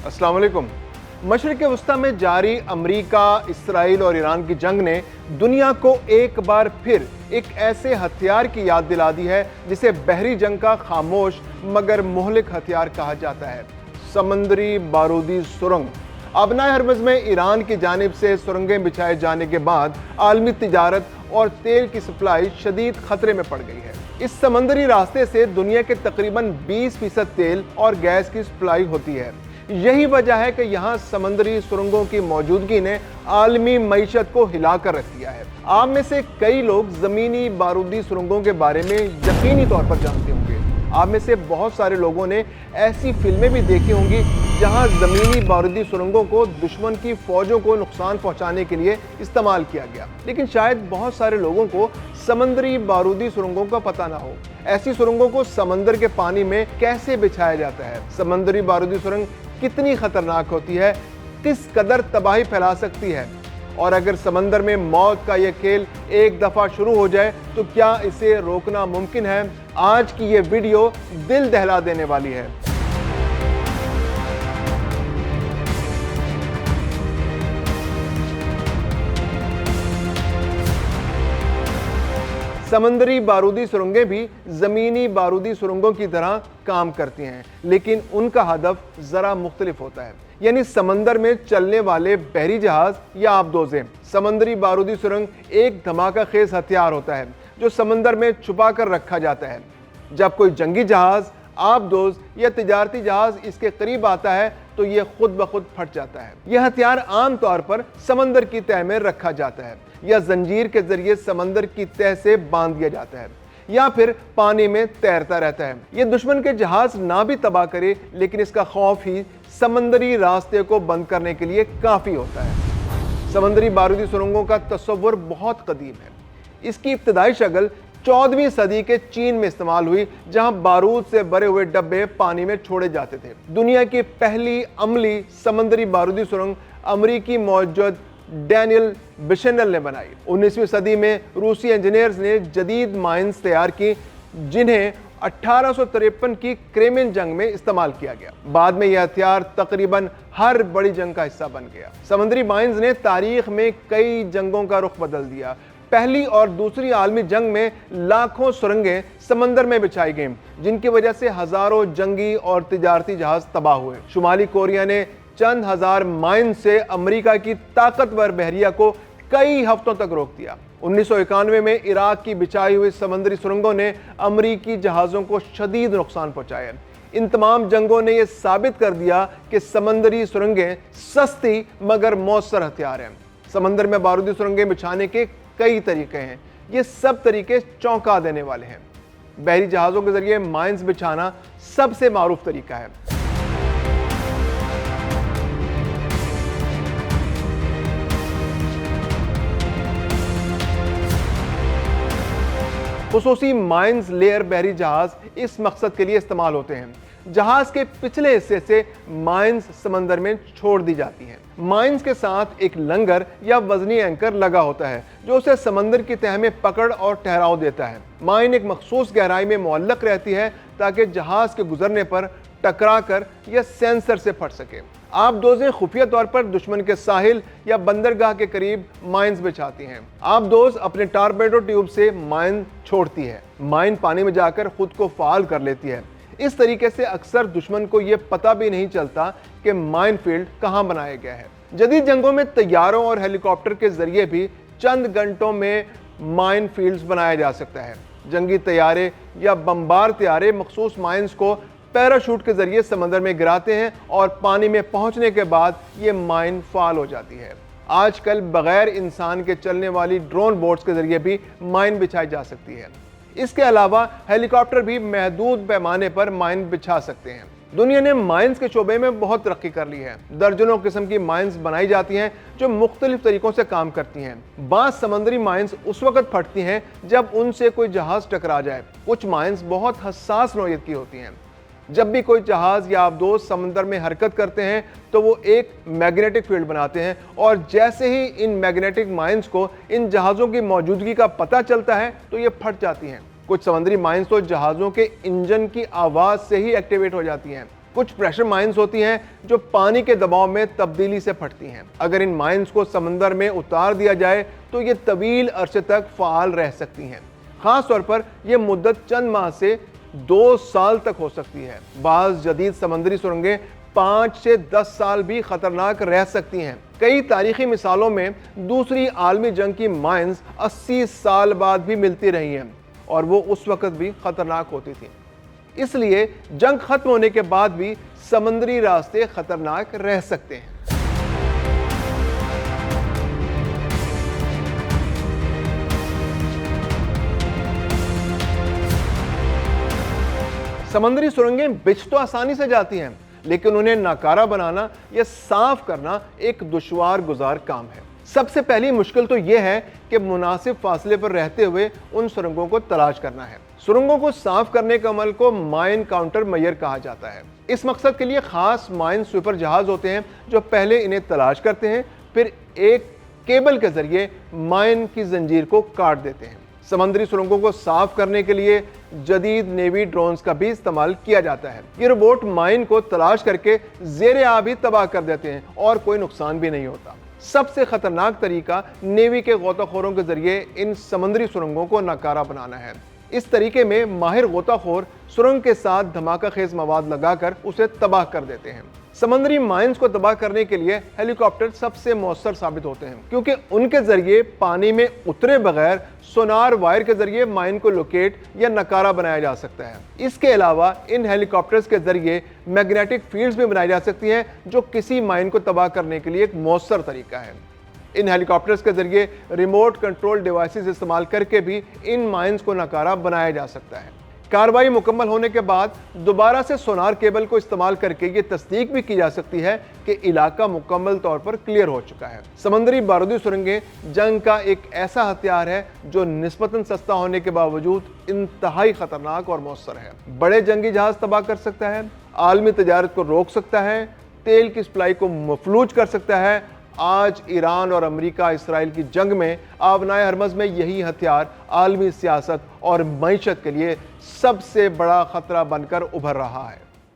अस्सलाम वालेकुम। मशरिक़ वस्ता में जारी अमरीका, इसराइल और ईरान की जंग ने दुनिया को एक बार फिर एक ऐसे हथियार की याद दिला दी है जिसे बहरी जंग का खामोश मगर मुहलिक हथियार कहा जाता है, समंदरी बारूदी सुरंग। अबनाए हरमज़ में ईरान की जानिब से सुरंगें बिछाए जाने के बाद आलमी तिजारत और तेल की सप्लाई शदीद खतरे में पड़ गई है। इस समंदरी रास्ते से दुनिया के तकरीबन 20% तेल और गैस की सप्लाई होती है। यही वजह है कि यहाँ समंदरी सुरंगों की मौजूदगी ने आलमी मईशत को हिलाकर रख दिया है। आप में से कई लोग ज़मीनी बारूदी सुरंगों के बारे में यकीनी तौर पर जानते होंगे। आप में से बहुत सारे लोगों ने ऐसी फिल्में भी देखी होंगी जहां ज़मीनी बारूदी सुरंगों को दुश्मन की फौजों को नुकसान पहुंचाने के लिए इस्तेमाल किया गया, लेकिन शायद बहुत सारे लोगों को समंदरी बारूदी सुरंगों का पता ना हो। ऐसी सुरंगों को समंदर के पानी में कैसे बिछाया जाता है, समंदरी बारूदी सुरंग कितनी खतरनाक होती है, किस कदर तबाही फैला सकती है, और अगर समंदर में मौत का यह खेल एक दफ़ा शुरू हो जाए तो क्या इसे रोकना मुमकिन है? आज की ये वीडियो दिल दहला देने वाली है। समंदरी बारूदी सुरंगें भी ज़मीनी बारूदी सुरंगों की तरह काम करती हैं, लेकिन उनका हदफ ज़रा मुख्तलिफ होता है, यानी समंदर में चलने वाले बहरी जहाज या आबदोज़ें। समंदरी बारूदी सुरंग एक धमाका खेज हथियार होता है जो समंदर में छुपा कर रखा जाता है। जब कोई जंगी जहाज, आबदोज़ या तिजारती जहाज इसके करीब आता है तो ये खुद ब खुद फट जाता है। यह हथियार आम तौर पर समंदर की तह में रखा जाता है या जंजीर के जरिए समंदर की तह से बांध दिया जाता है या फिर पानी में तैरता रहता है। यह दुश्मन के जहाज ना भी तबाह करे, लेकिन इसका खौफ ही समंदरी रास्ते को बंद करने के लिए काफ़ी होता है। समंदरी बारूदी सुरंगों का तस्वुर बहुत कदीम है। इसकी इब्तदाई शक्ल 14वीं सदी के चीन में इस्तेमाल हुई, जहां बारूद से भरे हुए डब्बे पानी में छोड़े जाते थे। दुनिया की पहली अमली समंदरी बारूदी सुरंग अमरीकी मौजूद डैनियल बिशेनल ने बनाई। 19वीं सदी में रूसी इंजीनियर्स ने जदीद माइंस तैयार की जिन्हें 1853 की क्रेमियन जंग में इस्तेमाल किया गया। बाद में यह हथियार तकरीबन हर बड़ी जंग का हिस्सा बन गया। समंदरी माइंस ने तारीख में कई जंगों का रुख बदल दिया। पहली और दूसरी आलमी जंग में लाखों सुरंगें समंदर में बिछाई गईं, जिनकी वजह से हजारों जंगी और तिजारती जहाज तबाह हुए। शुमाली कोरिया ने चंद हजार माइन से अमेरिका की ताकतवर बहरिया को कई हफ्तों तक रोक दिया। 1991 में इराक की बिछाई हुई समंदरी सुरंगों ने अमेरिकी जहाज़ों को शदीद नुकसान पहुंचाया। इन तमाम जंगों ने यह साबित कर दिया कि समंदरी सुरंगें सस्ती मगर मौसर हथियार हैं। समंदर में बारूदी सुरंगें बिछाने के कई तरीके हैं। ये सब तरीके चौंका देने वाले हैं। बहरी जहाज़ों के जरिए माइंस बिछाना सबसे मारूफ तरीका है। खुसूसी माइंस लेयर बहरी जहाज इस मकसद के लिए इस्तेमाल होते हैं। जहाज के पिछले हिस्से से माइंस समंदर में छोड़ दी जाती हैं। माइंस के साथ एक लंगर या वजनी एंकर लगा होता है जो उसे समंदर की तह में पकड़ और ठहराव देता है। माइन एक मखसूस गहराई में मुअल्लक रहती है ताकि जहाज के गुजरने पर टकरा कर या सेंसर से फट सके। आबदोज़ें खुफिया तौर पर दुश्मन के साहिल या बंदरगाह के करीब माइंस बिछाती हैं। आबदोज़ अपने टारपेडो ट्यूब से माइन छोड़ती है। माइन पानी में जाकर खुद को फाल कर लेती है। इस तरीके से अक्सर दुश्मन को यह पता भी नहीं चलता कि माइन फील्ड कहां बनाया गया है। जदीद जंगों में तैयारों और हेलीकॉप्टर के जरिए भी चंद घंटों में माइन फील्ड्स बनाया जा सकता है। जंगी तैयारे या बमबार तैयारे मखसूस माइंस को पैराशूट के जरिए समंदर में गिराते हैं और पानी में पहुंचने के बाद ये माइन फाल हो जाती है। आजकल बगैर इंसान के चलने वाली ड्रोन बोट्स के जरिए भी माइन बिछाई जा सकती है। इसके अलावा हेलीकॉप्टर भी महदूद पैमाने पर माइन बिछा सकते हैं। दुनिया ने माइंस के शोबे में बहुत तरक्की कर ली है। दर्जनों किस्म की माइंस बनाई जाती हैं जो मुख्तलिफ तरीकों से काम करती हैं। बाज़ समंदरी माइंस उस वक्त फटती हैं जब उनसे कोई जहाज टकरा जाए। कुछ माइंस बहुत हसास नौइयत की होती हैं। जब भी कोई जहाज या आबदोज़ समंदर में हरकत करते हैं तो वो एक मैग्नेटिक फील्ड बनाते हैं, और जैसे ही इन मैग्नेटिक माइंस को इन जहाज़ों की मौजूदगी का पता चलता है तो ये फट जाती हैं। कुछ समुद्री माइंस तो जहाज़ों के इंजन की आवाज़ से ही एक्टिवेट हो जाती हैं। कुछ प्रेशर माइंस होती हैं जो पानी के दबाव में तब्दीली से फटती हैं। अगर इन माइंस को समंदर में उतार दिया जाए तो ये तवील अरसे तक फाल रह सकती हैं। खास तौर पर यह मुद्दत चंद माह से 2 साल तक हो सकती है। बाज़ जदीद समंदरी सुरंगें 5 से 10 साल भी खतरनाक रह सकती हैं। कई तारीखी मिसालों में दूसरी आलमी जंग की माइंस 80 साल बाद भी मिलती रही हैं और वो उस वक्त भी खतरनाक होती थी। इसलिए जंग खत्म होने के बाद भी समंदरी रास्ते खतरनाक रह सकते हैं। समंदरी सुरंगें बिछ तो आसानी से जाती हैं, लेकिन उन्हें नाकारा बनाना या साफ करना एक दुश्वार गुजार काम है। सबसे पहली मुश्किल तो यह है कि मुनासिब फासले पर रहते हुए उन सुरंगों को तलाश करना है। सुरंगों को साफ करने के अमल को माइन काउंटर मेयर कहा जाता है। इस मकसद के लिए खास माइन स्वीपर जहाज होते हैं जो पहले इन्हें तलाश करते हैं, फिर एक केबल के जरिए माइन की जंजीर को काट देते हैं। समंदरी सुरंगों को साफ करने के लिए जदीद नेवी ड्रोन्स का भी इस्तेमाल किया जाता है। ये रोबोट माइन को तलाश करके ज़ेरे आब ही तबाह कर देते हैं और कोई नुकसान भी नहीं होता। सबसे खतरनाक तरीका नेवी के गोताखोरों के जरिए इन समंदरी सुरंगों को नाकारा बनाना है। इस तरीके में माहिर गोताखोर सुरंग के साथ धमाका खेज मवाद लगाकर उसे तबाह कर देते हैं। समंदरी माइंस को तबाह करने के लिए हेलीकॉप्टर सबसे मौसर साबित होते हैं, क्योंकि उनके जरिए पानी में उतरे बगैर सोनार वायर के जरिए माइन को लोकेट या नकारा बनाया जा सकता है। इसके अलावा इन हेलीकॉप्टर्स के जरिए मैग्नेटिक फील्ड्स भी बनाई जा सकती हैं, जो किसी माइन को तबाह करने के लिए एक मौसर तरीका है। इन हेलीकॉप्टर्स के जरिए रिमोट कंट्रोल डिवाइसेस इस्तेमाल करके भी इन माइंस को नकारा बनाया जा सकता है। कार्रवाई मुकम्मल होने के बाद दोबारा से सोनार केबल को इस्तेमाल करके ये तस्दीक भी की जा सकती है कि इलाका मुकम्मल तौर पर क्लियर हो चुका है। समंदरी बारूदी सुरंगें जंग का एक ऐसा हथियार है जो निस्बतन सस्ता होने के बावजूद इंतहाई खतरनाक और मौसर है। बड़े जंगी जहाज तबाह कर सकता है, आलमी तजारत को रोक सकता है, तेल की सप्लाई को मफलूज कर सकता है। आज ईरान और अमेरिका इसराइल की जंग में आबनाए हरमज़ में यही हथियार आलमी सियासत और मईशत के लिए सबसे बड़ा खतरा बनकर उभर रहा है।